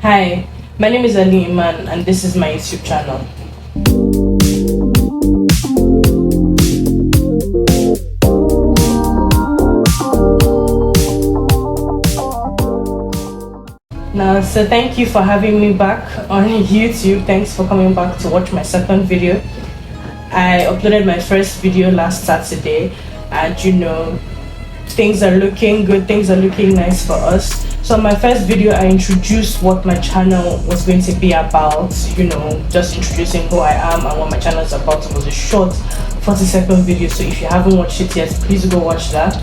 Hi, my name is Ali Iman and this is my YouTube channel. Now, so thank you for having me back on YouTube. Thanks for coming back to watch my second video. I uploaded my first video last Saturday and things are looking good, things are looking nice for us. So my first video, I introduced what my channel was going to be about, just introducing who I am and what my channel is about. It was a short 40-second video, so if you haven't watched it yet, please go watch that.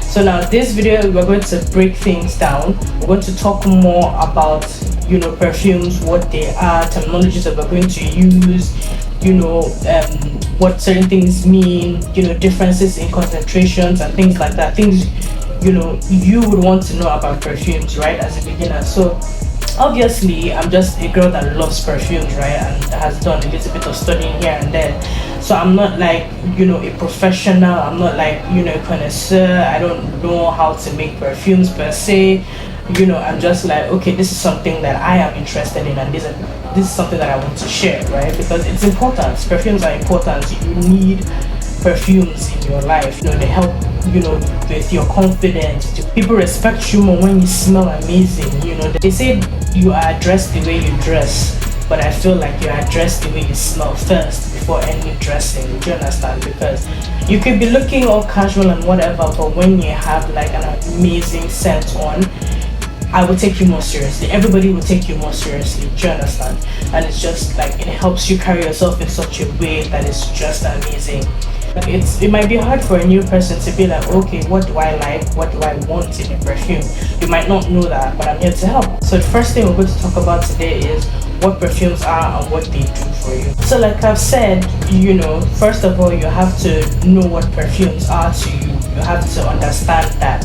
So now this video, we're going to break things down. We're going to talk more about, perfumes, what they are, terminologies that we're going to use, what certain things mean, differences in concentrations and things like that. Things, you would want to know about perfumes, right, as a beginner. So obviously, I'm just a girl that loves perfumes, right, and has done a little bit of studying here and there. So I'm not like, a professional. I'm not like, a connoisseur. I don't know how to make perfumes per se. I'm just like, okay, this is something that I am interested in, and this is something that I want to share, right? Because it's important. Perfumes are important. You need perfumes in your life. They help, with your confidence. People respect you more when you smell amazing. They say you are dressed the way you dress, but I feel like you are dressed the way you smell first before any dressing. Do you understand? Because you could be looking all casual and whatever, but when you have like an amazing scent on, I will take you more seriously. Everybody will take you more seriously. Do you understand? And it's just like it helps you carry yourself in such a way that is just amazing. It might be hard for a new person to be like, okay, what do I like? What do I want in a perfume? You might not know that, but I'm here to help. So the first thing we're going to talk about today is what perfumes are and what they do for you. So like I've said, first of all, you have to know what perfumes are to you. You have to understand that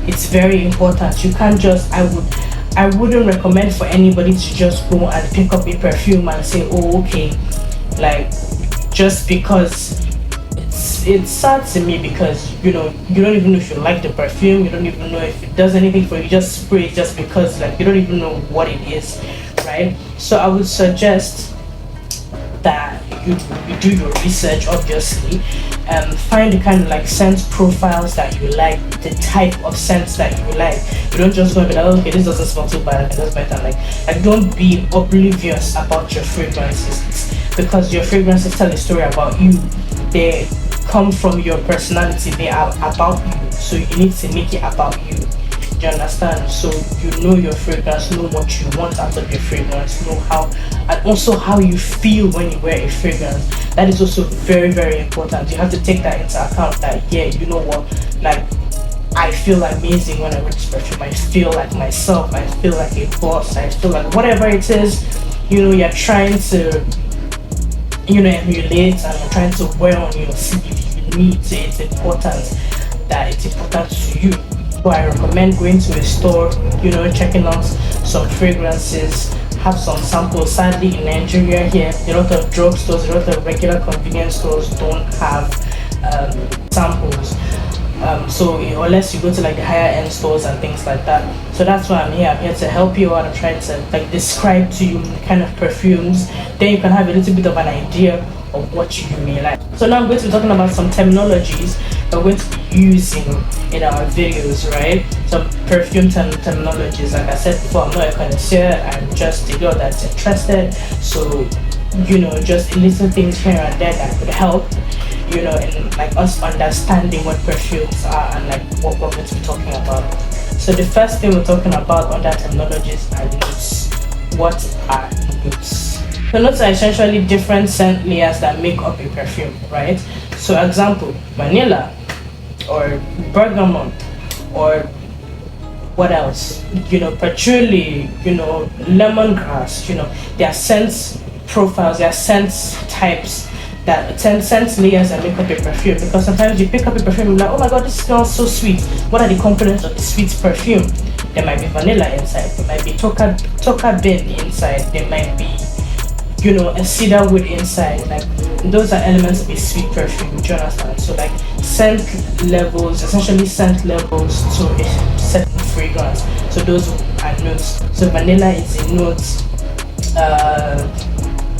it's very important. You can't just, I wouldn't recommend for anybody to just go and pick up a perfume and say, oh, okay, like just because. It's sad to me because you don't even know if you like the perfume. You don't even know if it does anything for you. You just spray it just because you don't even know what it is, right? So I would suggest that you do your research, obviously. Find the kind of scent profiles that you like, the type of scents that you like. You don't just go and be like, okay, this doesn't smell too bad, that's better. Like don't be oblivious about your fragrances, because your fragrances tell a story about you. They come from your personality. They are about you, so you need to make it about you. Do you understand? So you know your fragrance, know what you want out of your fragrance, know how, and also how you feel when you wear a fragrance. That is also very, very important. You have to take that into account. That you know what, I feel amazing when I wear this perfume. I feel like myself. I feel like a boss. I feel like whatever it is, you're trying to emulate and you're trying to wear on your sleeve. You need to. It's important to you. So I recommend going to a store, checking out some fragrances, have some samples. Sadly, in Nigeria here, a lot of drugstores, a lot of regular convenience stores don't have samples. So unless you go to the higher end stores and things like that. So that's why I'm here. I'm here to help you out. I'm trying to describe to you the kind of perfumes. Then you can have a little bit of an idea of what you may like. So now I'm going to be talking about some terminologies that we're going to be using in our videos, right? Some perfume terminologies. Like I said before, I'm not a connoisseur. I'm just a girl that's interested. So just little things here and there that could help. In us understanding what perfumes are and what we're going to be talking about. So the first thing we're talking about under terminologies are notes. What are notes? The notes are essentially different scent layers that make up a perfume, right? So example, vanilla or bergamot or what else? Patchouli, lemongrass, there are scent profiles, there are scent types that scent layers that make up a perfume, because sometimes you pick up a perfume and you're like, oh my god, this smells so sweet. What are the components of the sweet perfume? There might be vanilla inside, there might be tonka bean inside, there might be a cedar wood inside. Those are elements of a sweet perfume. Do you understand? So scent levels, essentially scent levels to a certain fragrance. So those and notes. So vanilla is a note.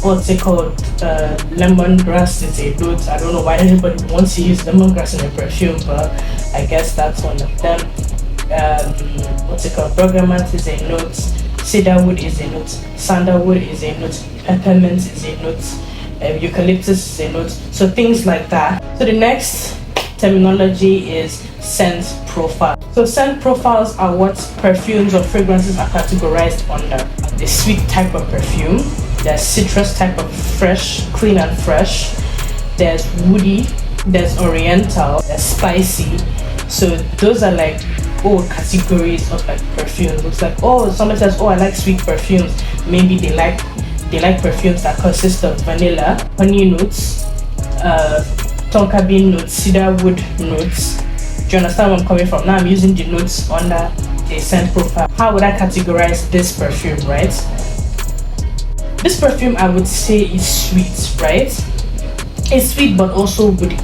What's it called? Lemongrass is a note. I don't know why anybody wants to use lemongrass in a perfume, but I guess that's one of them. What's it called? Bergamot is a note. Cedarwood is a note. Sandalwood is a note. Peppermint is a note. Eucalyptus is a note. So things like that. So the next terminology is scent profile. So scent profiles are what perfumes or fragrances are categorized under. The sweet type of perfume, there's citrus type of fresh, clean and fresh, there's woody, there's oriental, there's spicy. So those are like all categories of like perfumes. It's like, oh, somebody says, oh, I like sweet perfumes. Maybe they like perfumes that consist of vanilla, honey notes, tonka bean notes, cedarwood notes. Do you understand where I'm coming from? Now I'm using the notes under the scent profile. How would I categorize this perfume, right? This perfume, I would say, is sweet, right? It's sweet but also woody.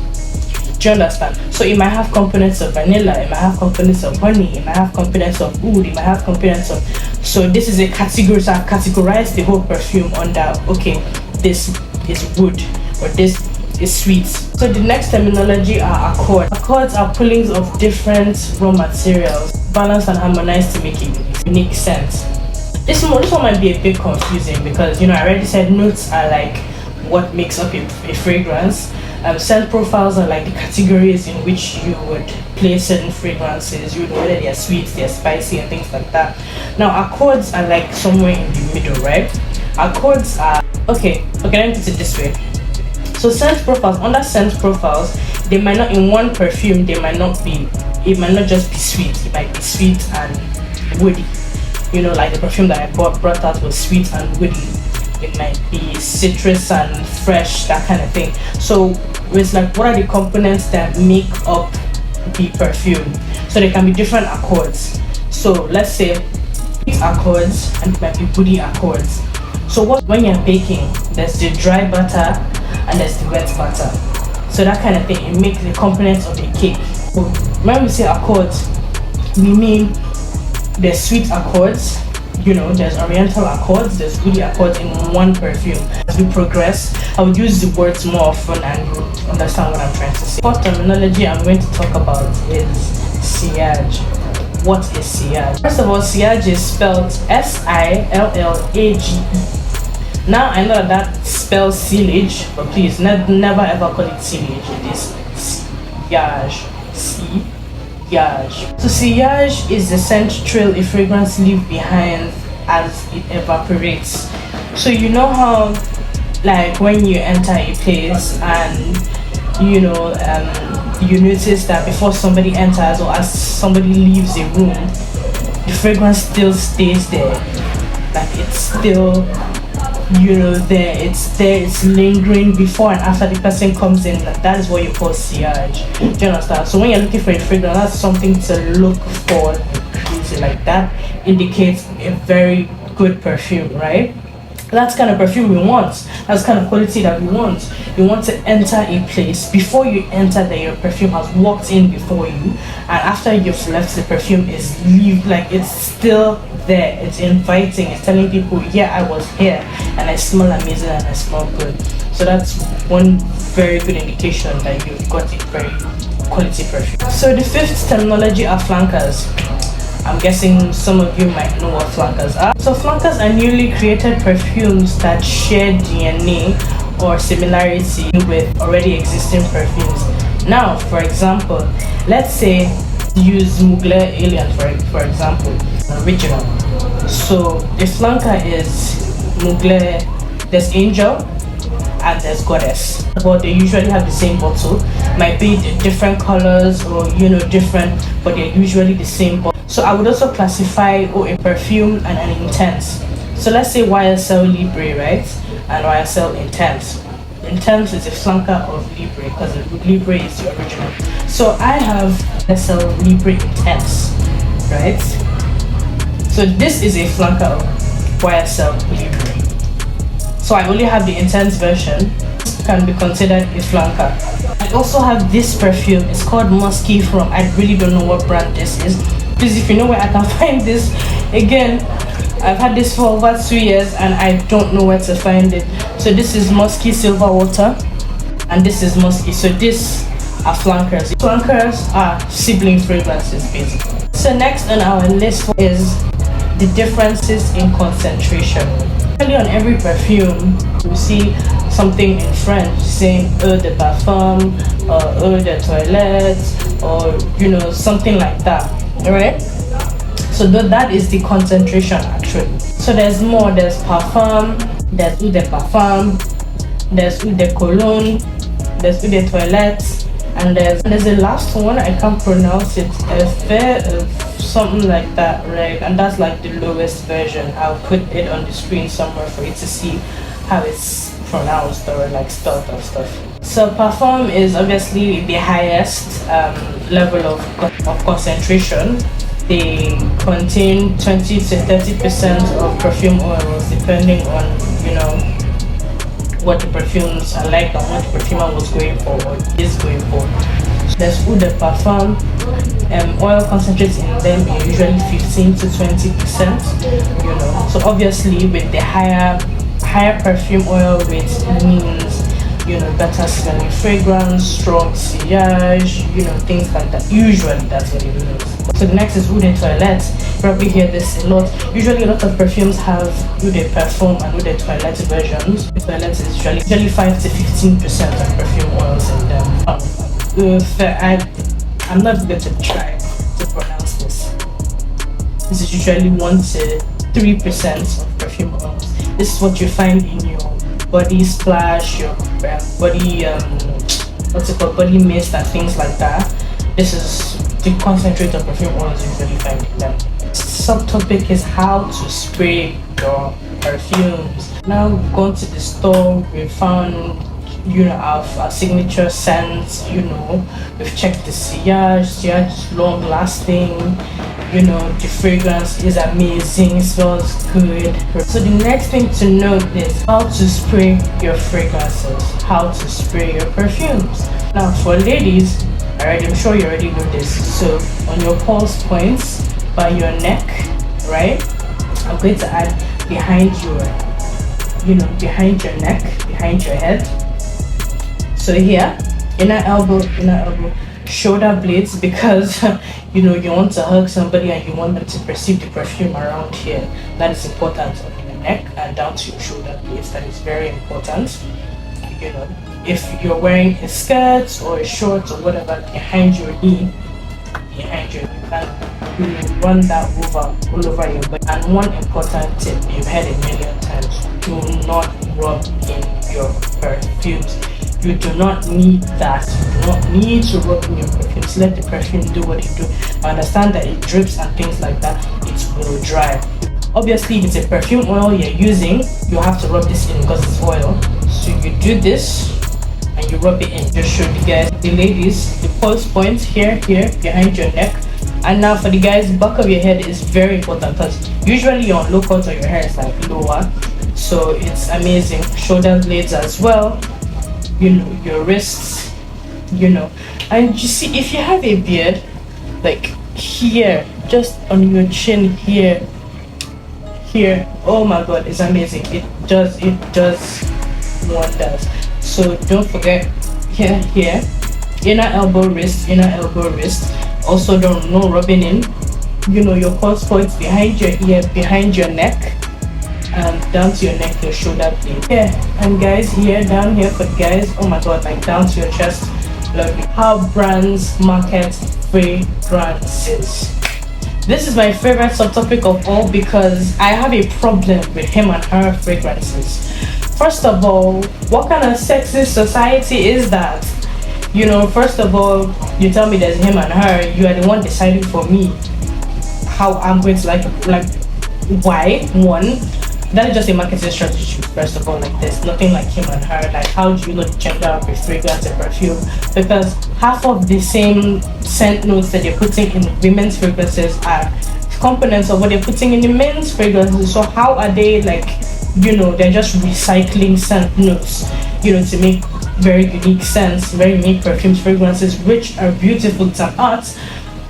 Do you understand? So it might have components of vanilla, it might have components of honey, it might have components of wood, it might have components of... So this is a category, so I've categorized the whole perfume under, okay, this is wood, or this is sweet. So the next terminology are accords. Accords are pullings of different raw materials, balanced and harmonized to make a unique scent. This one might be a bit confusing because, you know, I already said notes are like what makes up a fragrance. Scent profiles are like the categories in which you would place certain fragrances. You would know whether they are sweet, they are spicy, and things like that. Now, accords are like somewhere in the middle, right? Accords are okay. Let me put it this way. So scent profiles, under scent profiles, they might not, in one perfume, it might not just be sweet. It might be sweet and woody. You know, like the perfume that I brought out was sweet and woody. It might be citrus and fresh, that kind of thing. So it's like, what are the components that make up the perfume? So there can be different accords. So let's say sweet accords and it might be woody accords. So when you're baking, there's the dry butter and there's the wet butter. So that kind of thing, it makes the components of the cake. So when we say accords, we mean there's sweet accords, you know, there's oriental accords, there's woody accords in one perfume. As we progress, I would use the words more often and you understand what I'm trying to say. First terminology I'm going to talk about is sillage. What is sillage? First of all, sillage is spelled Sillage. Now I know that spells sillage, but please never ever call it sillage. It is sillage. Sillage. So sillage is the scent trail a fragrance leaves behind as it evaporates. So you know how, like, when you enter a place and you know you notice that before somebody enters or as somebody leaves a room, the fragrance still stays there. Like it's still, you know, it's lingering before and after the person comes in. That is what you call sillage. Do you understand? So when you're looking for a fragrance, that's something to look for. Like that indicates a very good perfume, right? That's kind of perfume we want. That's kind of quality that we want. You want to enter a place, before you enter there, your perfume has walked in before you, and after you've left, the perfume is like it's still there. It's inviting. It's telling people, yeah, I was here and I smell amazing and I smell good. So that's one very good indication that you've got a very quality perfume. So the fifth terminology are flankers. I'm guessing some of you might know what flankers are. So flankers are newly created perfumes that share DNA or similarity with already existing perfumes. Now, for example, let's say use Mugler Alien for example, original. So the flanker is Mugler, there's Angel and there's Goddess. But they usually have the same bottle. Might be different colors or, you know, different, but they're usually the same bottle. So I would also classify a perfume and an intense. So let's say YSL Libre, right? And YSL Intense. Intense is a flanker of Libre because Libre is the original. So I have YSL Libre Intense, right? So this is a flanker of YSL Libre. So I only have the Intense version. This can be considered a flanker. I also have this perfume. It's called Musky from, I really don't know what brand this is. Please, if you know where I can find this Again, I've had this for over 2 years and I don't know where to find it. So this is Musky Silver Water and this is Musky. So these are flankers. Flankers are sibling fragrances basically. So next on our list is the differences in concentration. Usually on every perfume, you see something in French saying eau de parfum or eau de toilette or something like that, right? So that is the concentration actually. So there's more. There's parfum, there's eau de parfum, there's eau de cologne, there's eau de toilette, and there's the last one, I can't pronounce it, something like that, right? And that's like the lowest version. I'll put it on the screen somewhere for you to see how it's pronounced or like spelled and stuff. So parfum is obviously the highest level of concentration. They contain 20 to 30% of perfume oils depending on what the perfumes are like and what the perfumer was going for or is going for. There's eau de parfum. Oil concentrates in them are usually 15 to 20%. So obviously with the higher perfume oil weight, it means better smelling fragrance, strong sillage, things like that. Usually that's what it means. So the next is eau de toilette. You probably hear this a lot. Usually a lot of perfumes have eau de parfum and eau de toilette versions. The toilette is usually 5 to 15% of perfume oils in them. I'm not going to try to pronounce this. This is usually 1 to 3% of perfume oils. This is what you find in your body splash, your body body mist and things like that. This is the concentrate of perfume oils you usually find in them. Subtopic is how to spray your perfumes. Now we've gone to the store, we found our signature scents. We've checked the sillage is long lasting. The fragrance is amazing, smells good. So the next thing to note is how to spray your fragrances, how to spray your perfumes. Now for ladies, I'm sure you already know this. So on your pulse points by your neck, right? I'm going to add behind your neck, behind your head. So here, inner elbow, shoulder blades, because you want to hug somebody and you want them to perceive the perfume around here. That is important on your neck and down to your shoulder blades. That is very important. If you're wearing a skirt or a short or whatever behind your knee, you can run that all over your body. And one important tip you've heard a million times: do not rub in your perfumes. You do not need that. You do not need to rub in your perfumes. Let the perfume do what it do. I understand that it drips and things like that. It will dry. Obviously, if it's a perfume oil you're using, you have to rub this in because it's oil. So you do this and you rub it in. Just show the guys, the ladies, the pulse points here, behind your neck. And now for the guys, the back of your head is very important because usually you're on low cut or your hair is like lower. So it's amazing. Shoulder blades as well. Your wrists, and you see, if you have a beard, like here, just on your chin here, oh my god, it's amazing. It does wonders. So don't forget here, inner elbow wrist. Also no rubbing in, your pulse points behind your ear, behind your neck, and down to your neck, your shoulder blade. Yeah, and guys, down here for the guys, oh my god, like down to your chest. Lovely. How brands market fragrances. This is my favorite subtopic of all because I have a problem with him and her fragrances. First of all, what kind of sexist society is that? First of all, you tell me there's him and her, you are the one deciding for me how I'm going to like why? One, that is just a marketing strategy. First of all, like there's nothing like him and her. Like, how do you know the gender of a fragrance and perfume? Because half of the same scent notes that they're putting in women's fragrances are components of what they're putting in the men's fragrances. So how are they they're just recycling scent notes, to make very unique scents, very unique perfumes, fragrances, which are beautiful to art.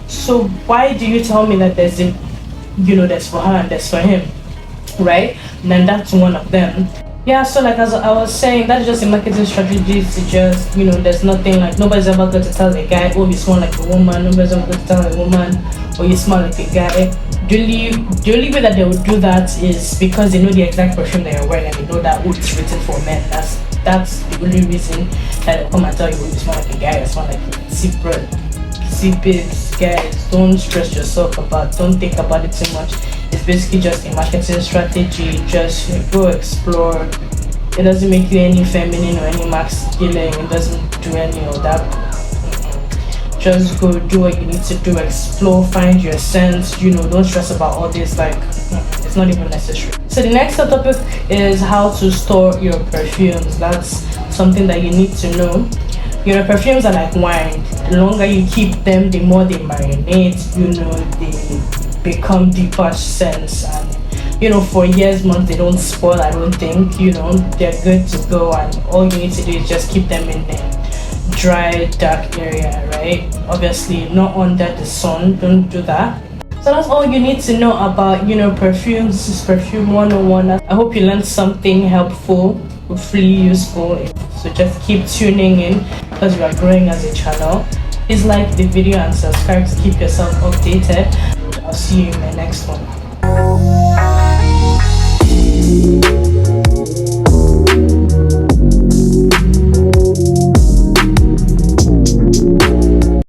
So why do you tell me that there's a there's for her and there's for him, right? And then that's one of them. Yeah, so like as I was saying, that's just a marketing strategy to just, there's nothing like, nobody's ever going to tell a guy, oh, you smell like a woman. Nobody's ever going to tell a woman, oh, you smell like a guy. The only way that they would do that is because they know the exact perfume that you're wearing and they know that, oh, it's written for men. That's the only reason that they'll come and tell you, oh, you smell like a guy, you smell like a secret. See, babes, guys, don't stress yourself don't think about it too much. It's basically just a marketing strategy. Just go explore. It doesn't make you any feminine or any masculine. It doesn't do any of that. Just go do what you need to do. Explore, find your sense. Don't stress about all this. Like, it's not even necessary. So the next topic is how to store your perfumes. That's something that you need to know. Perfumes are like wine. The longer you keep them, the more they marinate. They become deeper scents, and for years, months, they don't spoil. I don't think. They're good to go, and all you need to do is just keep them in a dry, dark area, right? Obviously, not under the sun. Don't do that. So that's all you need to know about perfumes. This is Perfume 101. I hope you learned something helpful, hopefully useful. So just keep tuning in because we are growing as a channel. Please like the video and subscribe to keep yourself updated. I'll see you in my next one.